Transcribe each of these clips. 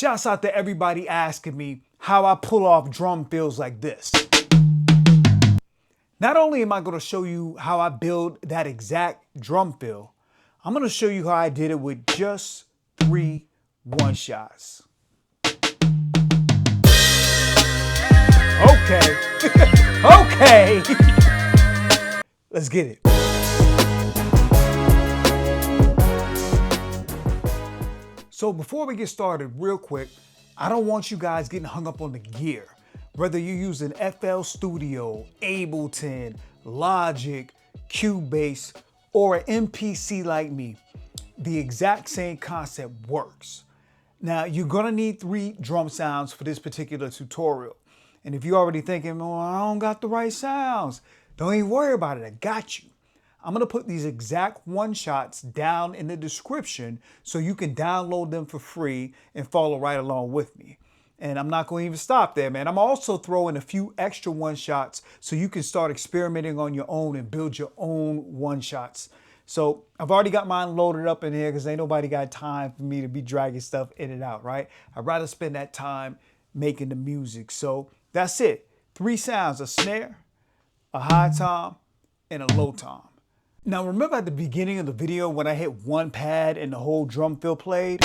Shouts out to everybody asking me how I pull off drum fills like this. Not only am I going to show you how I build that exact drum fill, I'm going to show you how I did it with just 3 one-shots. Okay. Okay. Let's get it. So before we get started, real quick, I don't want you guys getting hung up on the gear. Whether you're using FL Studio, Ableton, Logic, Cubase, or an MPC like me, the exact same concept works. Now, you're gonna need 3 drum sounds for this particular tutorial. And if you're already thinking, well, I don't got the right sounds, don't even worry about it, I got you. I'm gonna put these exact one-shots down in the description so you can download them for free and follow right along with me. And I'm not going to even stop there, man. I'm also throwing a few extra one-shots so you can start experimenting on your own and build your own one-shots. So I've already got mine loaded up in here because ain't nobody got time for me to be dragging stuff in and out, right? I'd rather spend that time making the music. So that's it. 3 sounds, a snare, a high tom, and a low tom. Now remember at the beginning of the video when I hit 1 pad and the whole drum fill played?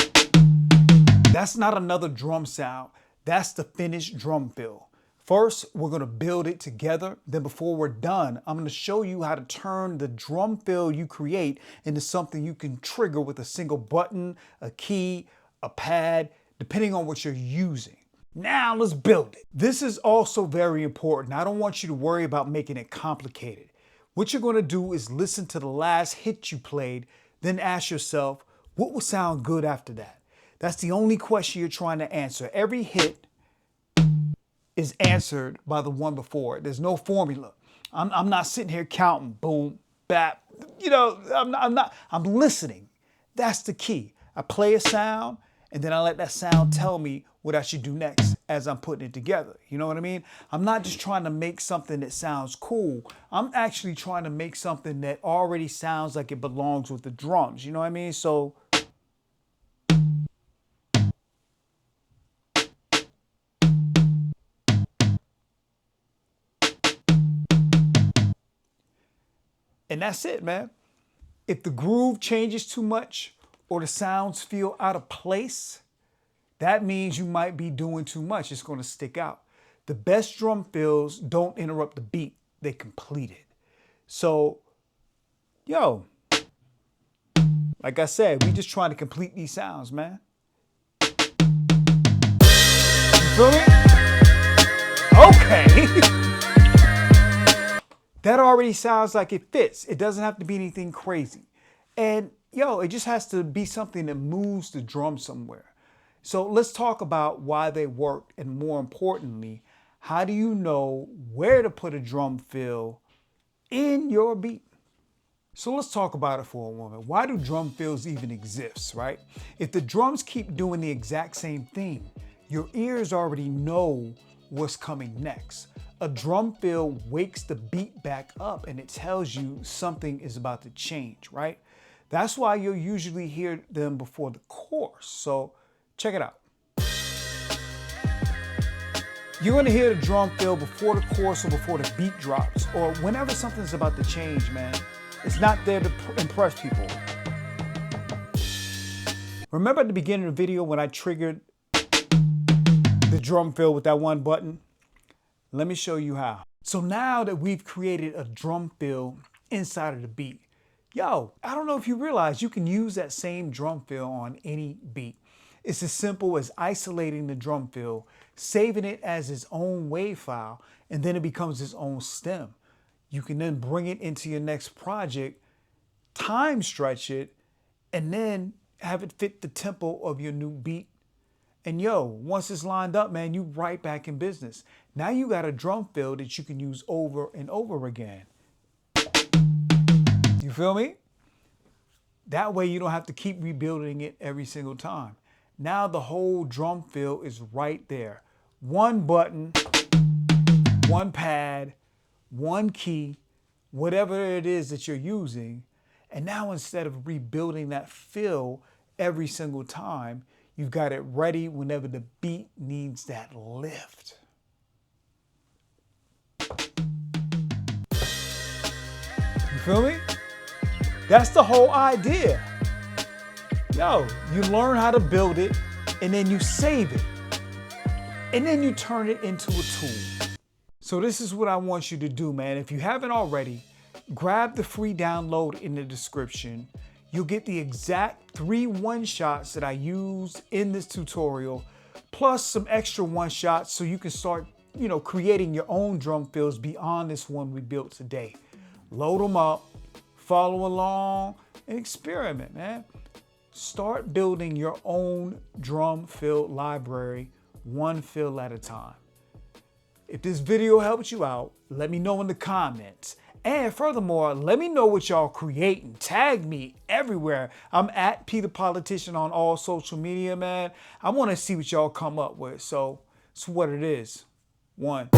That's not another drum sound. That's the finished drum fill. First, we're gonna build it together. Then before we're done, I'm gonna show you how to turn the drum fill you create into something you can trigger with a single button, a key, a pad, depending on what you're using. Now let's build it. This is also very important. I don't want you to worry about making it complicated. What you're gonna do is listen to the last hit you played, then ask yourself, what will sound good after that? That's the only question you're trying to answer. Every hit is answered by the one before it. There's no formula. I'm not sitting here counting boom, bap. You know, I'm listening. That's the key. I play a sound and then I let that sound tell me what I should do next as I'm putting it together. You know what I mean? I'm not just trying to make something that sounds cool. I'm actually trying to make something that already sounds like it belongs with the drums. You know what I mean? So and that's it, man. If the groove changes too much or the sounds feel out of place, that means you might be doing too much. It's going to stick out. The best drum fills don't interrupt the beat. They complete it. So, yo, like I said, we just trying to complete these sounds, man. You feel me? Okay. That already sounds like it fits. It doesn't have to be anything crazy. And yo, it just has to be something that moves the drum somewhere. So let's talk about why they work, and more importantly, how do you know where to put a drum fill in your beat? So let's talk about it for a moment. Why do drum fills even exist, right? If the drums keep doing the exact same thing, your ears already know what's coming next. A drum fill wakes the beat back up and it tells you something is about to change, right? That's why you'll usually hear them before the chorus. So check it out. You're gonna hear the drum fill before the chorus or before the beat drops, or whenever something's about to change, man. It's not there to impress people. Remember at the beginning of the video when I triggered the drum fill with that one button? Let me show you how. So now that we've created a drum fill inside of the beat, yo, I don't know if you realize you can use that same drum fill on any beat. It's as simple as isolating the drum fill, saving it as its own WAV file, and then it becomes its own stem. You can then bring it into your next project, time stretch it, and then have it fit the tempo of your new beat. And yo, once it's lined up, man, you right back in business. Now you got a drum fill that you can use over and over again. You feel me? That way you don't have to keep rebuilding it every single time. Now the whole drum fill is right there. One button, one pad, one key, whatever it is that you're using. And now instead of rebuilding that fill every single time, You've got it ready whenever the beat needs that lift. You feel me? That's the whole idea. Yo, you learn how to build it, and then you save it. And then you turn it into a tool. So this is what I want you to do, man. If you haven't already, grab the free download in the description. You'll get the exact 3 one-shots that I used in this tutorial, plus some extra one-shots so you can start, creating your own drum fills beyond this one we built today. Load them up, follow along, and experiment, man. Start building your own drum fill library, one fill at a time. If this video helped you out, let me know in the comments. And furthermore, let me know what y'all creating. Tag me everywhere. I'm at Peter Politician on all social media, man. I want to see what y'all come up with. So it's what it is. 1.